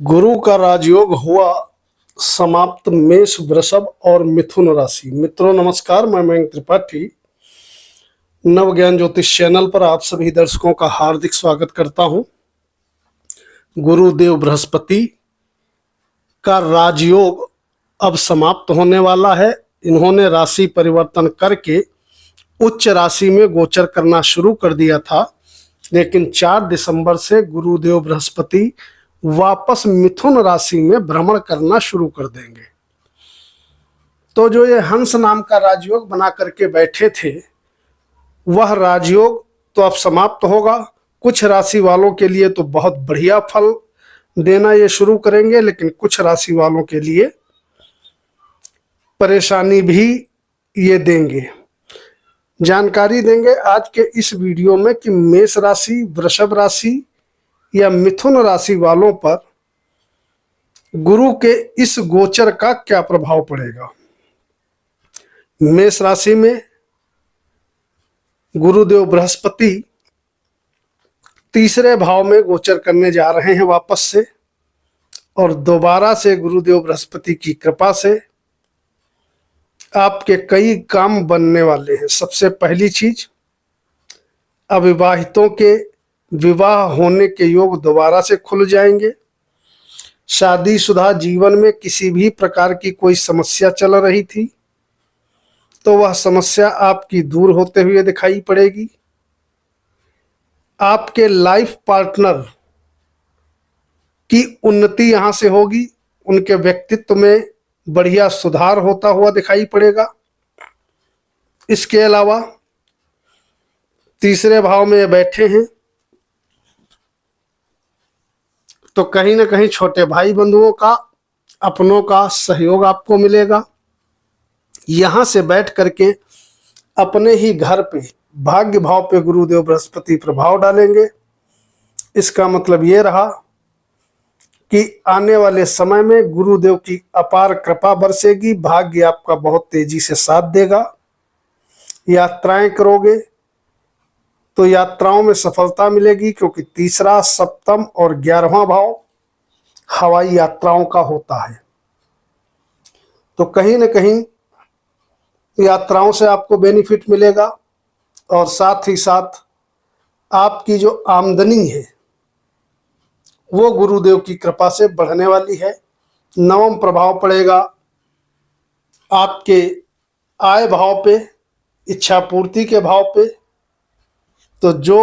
गुरु का राजयोग हुआ समाप्त। मेष, वृषभ और मिथुन राशि। मित्रों नमस्कार, मैं मयंक त्रिपाठी नव ज्ञान ज्योतिष चैनल पर आप सभी दर्शकों का हार्दिक स्वागत करता हूं। गुरुदेव बृहस्पति का राजयोग अब समाप्त होने वाला है। इन्होंने राशि परिवर्तन करके उच्च राशि में गोचर करना शुरू कर दिया था, लेकिन 4 दिसंबर से गुरुदेव बृहस्पति वापस मिथुन राशि में भ्रमण करना शुरू कर देंगे। तो जो ये हंस नाम का राजयोग बना करके बैठे थे, वह राजयोग तो अब समाप्त होगा। कुछ राशि वालों के लिए तो बहुत बढ़िया फल देना ये शुरू करेंगे, लेकिन कुछ राशि वालों के लिए परेशानी भी ये देंगे। जानकारी देंगे आज के इस वीडियो में कि मेष राशि, वृषभ राशि या मिथुन राशि वालों पर गुरु के इस गोचर का क्या प्रभाव पड़ेगा। मेष राशि में गुरुदेव बृहस्पति तीसरे भाव में गोचर करने जा रहे हैं वापस से, और दोबारा से गुरुदेव बृहस्पति की कृपा से आपके कई काम बनने वाले हैं। सबसे पहली चीज, अविवाहितों के विवाह होने के योग दोबारा से खुल जाएंगे। शादीशुदा जीवन में किसी भी प्रकार की कोई समस्या चल रही थी तो वह समस्या आपकी दूर होते हुए दिखाई पड़ेगी। आपके लाइफ पार्टनर की उन्नति यहां से होगी। उनके व्यक्तित्व में बढ़िया सुधार होता हुआ दिखाई पड़ेगा। इसके अलावा तीसरे भाव में बैठे हैं तो कहीं ना कहीं छोटे भाई बंधुओं का, अपनों का सहयोग आपको मिलेगा। यहां से बैठ करके अपने ही घर पे भाग्य भाव पे गुरुदेव बृहस्पति प्रभाव डालेंगे। इसका मतलब ये रहा कि आने वाले समय में गुरुदेव की अपार कृपा बरसेगी। भाग्य आपका बहुत तेजी से साथ देगा। यात्राएं करोगे तो यात्राओं में सफलता मिलेगी, क्योंकि तीसरा, सप्तम और 11वां भाव हवाई यात्राओं का होता है। तो कहीं न कहीं यात्राओं से आपको बेनिफिट मिलेगा, और साथ ही साथ आपकी जो आमदनी है वो गुरुदेव की कृपा से बढ़ने वाली है। नवम प्रभाव पड़ेगा आपके आय भाव पे, इच्छा पूर्ति के भाव पे। तो जो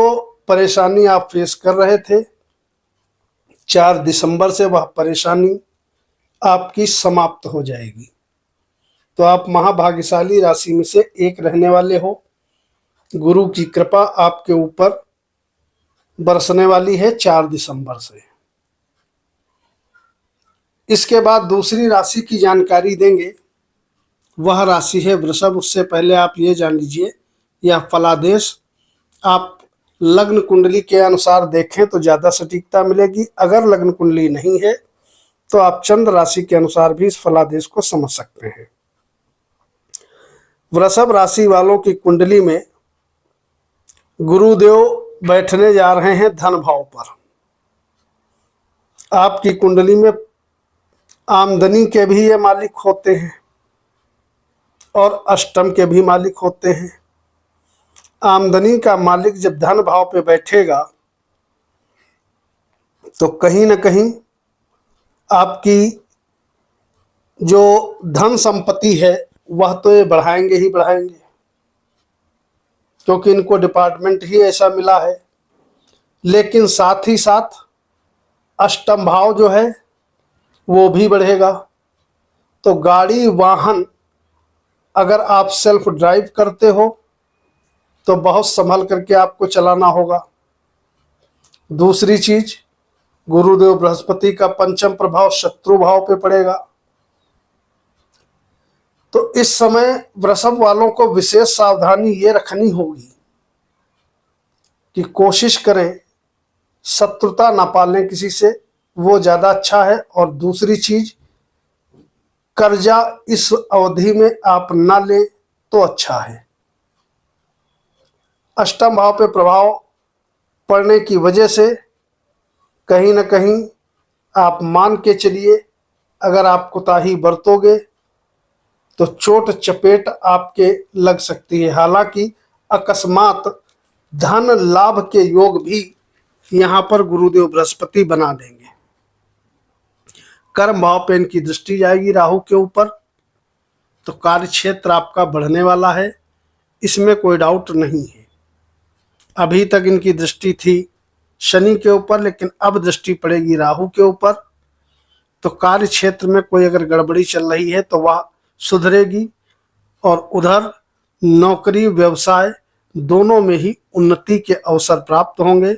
परेशानी आप फेस कर रहे थे 4 दिसंबर से, वह परेशानी आपकी समाप्त हो जाएगी। तो आप महाभाग्यशाली राशि में से एक रहने वाले हो। गुरु की कृपा आपके ऊपर बरसने वाली है 4 दिसंबर से। इसके बाद दूसरी राशि की जानकारी देंगे, वह राशि है वृषभ। उससे पहले आप ये जान लीजिए, यह फलादेश आप लग्न कुंडली के अनुसार देखें तो ज़्यादा सटीकता मिलेगी। अगर लग्न कुंडली नहीं है तो आप चंद्र राशि के अनुसार भी इस फलादेश को समझ सकते हैं। वृषभ राशि वालों की कुंडली में गुरुदेव बैठने जा रहे हैं धन भाव पर। आपकी कुंडली में आमदनी के भी ये मालिक होते हैं और अष्टम के भी मालिक होते हैं। आमदनी का मालिक जब धन भाव पे बैठेगा तो कहीं ना कहीं आपकी जो धन संपत्ति है वह तो ये बढ़ाएंगे ही बढ़ाएंगे, क्योंकि इनको डिपार्टमेंट ही ऐसा मिला है। लेकिन साथ ही साथ अष्टम भाव जो है वो भी बढ़ेगा। तो गाड़ी वाहन अगर आप सेल्फ ड्राइव करते हो तो बहुत संभल करके आपको चलाना होगा। दूसरी चीज, गुरुदेव बृहस्पति का पंचम प्रभाव शत्रु भाव पे पड़ेगा। तो इस समय वृषभ वालों को विशेष सावधानी ये रखनी होगी कि कोशिश करें शत्रुता ना पालें किसी से, वो ज्यादा अच्छा है। और दूसरी चीज, कर्जा इस अवधि में आप ना लें तो अच्छा है। अष्टम भाव पे प्रभाव पड़ने की वजह से कहीं ना कहीं आप मान के चलिए, अगर आप कोताही बरतोगे तो चोट चपेट आपके लग सकती है। हालांकि अकस्मात धन लाभ के योग भी यहाँ पर गुरुदेव बृहस्पति बना देंगे। कर्म भाव पे इनकी दृष्टि जाएगी राहु के ऊपर, तो कार्य क्षेत्र आपका बढ़ने वाला है, इसमें कोई डाउट नहीं है। अभी तक इनकी दृष्टि थी शनि के ऊपर, लेकिन अब दृष्टि पड़ेगी राहु के ऊपर, तो कार्य क्षेत्र में कोई अगर गड़बड़ी चल रही है तो वह सुधरेगी, और उधर नौकरी व्यवसाय दोनों में ही उन्नति के अवसर प्राप्त होंगे।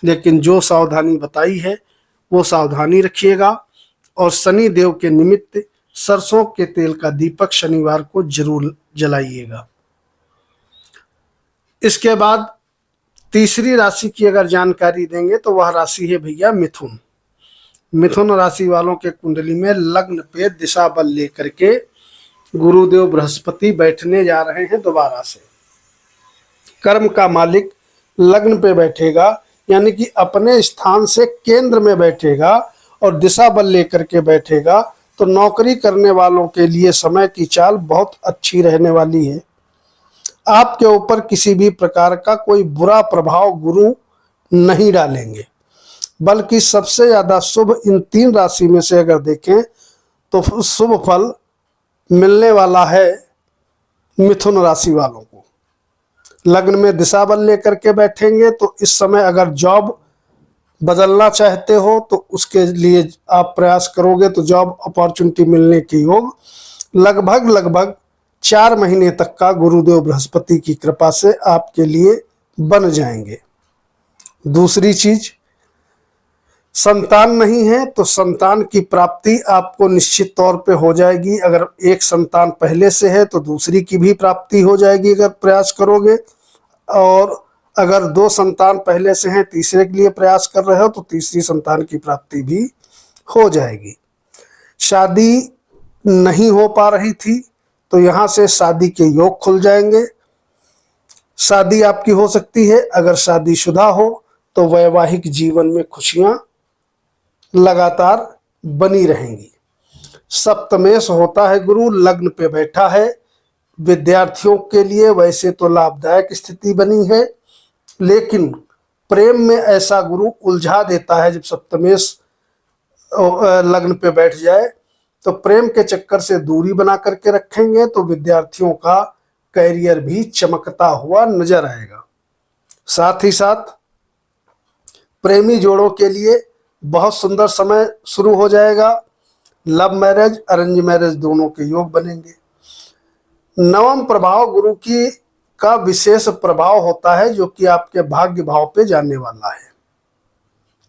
लेकिन जो सावधानी बताई है वो सावधानी रखिएगा, और शनि देव के निमित्त सरसों के तेल का दीपक शनिवार को जरूर जलाइएगा। इसके बाद तीसरी राशि की अगर जानकारी देंगे तो वह राशि है भैया मिथुन। मिथुन राशि वालों के कुंडली में लग्न पे दिशा बल लेकर के गुरुदेव बृहस्पति बैठने जा रहे हैं दोबारा से। कर्म का मालिक लग्न पे बैठेगा, यानी कि अपने स्थान से केंद्र में बैठेगा और दिशा बल लेकर के बैठेगा, तो नौकरी करने वालों के लिए समय की चाल बहुत अच्छी रहने वाली है। आपके ऊपर किसी भी प्रकार का कोई बुरा प्रभाव गुरु नहीं डालेंगे, बल्कि सबसे ज्यादा शुभ इन तीन राशि में से अगर देखें तो शुभ फल मिलने वाला है मिथुन राशि वालों को। लग्न में दिशा बल लेकर के बैठेंगे, तो इस समय अगर जॉब बदलना चाहते हो तो उसके लिए आप प्रयास करोगे तो जॉब अपॉर्चुनिटी मिलने के योग लगभग 4 महीने तक का गुरुदेव बृहस्पति की कृपा से आपके लिए बन जाएंगे। दूसरी चीज, संतान नहीं है तो संतान की प्राप्ति आपको निश्चित तौर पे हो जाएगी। अगर एक संतान पहले से है तो दूसरी की भी प्राप्ति हो जाएगी अगर प्रयास करोगे, और अगर 2 संतान पहले से हैं, तीसरे के लिए प्रयास कर रहे हो तो तीसरी संतान की प्राप्ति भी हो जाएगी। शादी नहीं हो पा रही थी तो यहाँ से शादी के योग खुल जाएंगे, शादी आपकी हो सकती है। अगर शादीशुदा हो तो वैवाहिक जीवन में खुशियां लगातार बनी रहेंगी। सप्तमेश होता है गुरु, लग्न पे बैठा है। विद्यार्थियों के लिए वैसे तो लाभदायक स्थिति बनी है, लेकिन प्रेम में ऐसा गुरु उलझा देता है। जब सप्तमेश लग्न पे बैठ जाए तो प्रेम के चक्कर से दूरी बना करके रखेंगे, तो विद्यार्थियों का कैरियर भी चमकता हुआ नजर आएगा। साथ ही साथ प्रेमी जोड़ों के लिए बहुत सुंदर समय शुरू हो जाएगा। लव मैरिज, अरेंज मैरिज दोनों के योग बनेंगे। नवम प्रभाव गुरु की का विशेष प्रभाव होता है, जो कि आपके भाग्य भाव पे जाने वाला है।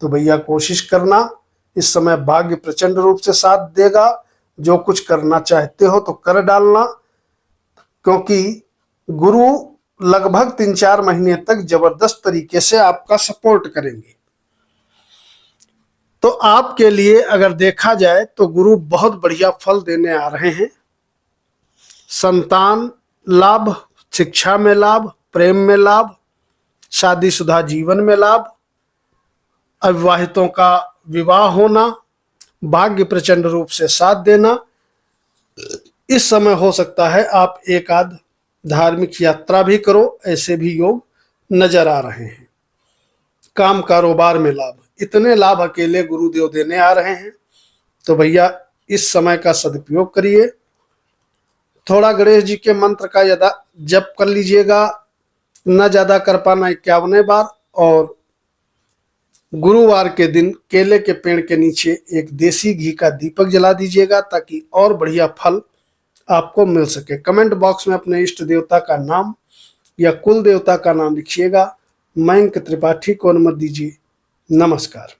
तो भैया कोशिश करना, इस समय भाग्य प्रचंड रूप से साथ देगा। जो कुछ करना चाहते हो तो कर डालना, क्योंकि गुरु लगभग 3-4 महीने तक जबरदस्त तरीके से आपका सपोर्ट करेंगे। तो आपके लिए अगर देखा जाए तो गुरु बहुत बढ़िया फल देने आ रहे हैं। संतान लाभ, शिक्षा में लाभ, प्रेम में लाभ, शादीशुदा जीवन में लाभ, अविवाहितों का विवाह होना, भाग्य प्रचंड रूप से साथ देना। इस समय हो सकता है आप एक आध धार्मिक यात्रा भी करो, ऐसे भी योग नजर आ रहे हैं। काम कारोबार में लाभ, इतने लाभ अकेले गुरुदेव देने आ रहे हैं। तो भैया इस समय का सदुपयोग करिए। थोड़ा गणेश जी के मंत्र का जप कर लीजिएगा, न ज्यादा कर पाना 51 बार, और गुरुवार के दिन केले के पेड़ के नीचे एक देसी घी का दीपक जला दीजिएगा, ताकि और बढ़िया फल आपको मिल सके। कमेंट बॉक्स में अपने इष्ट देवता का नाम या कुल देवता का नाम लिखिएगा। मयंक त्रिपाठी को अनुमति दीजिए। नमस्कार।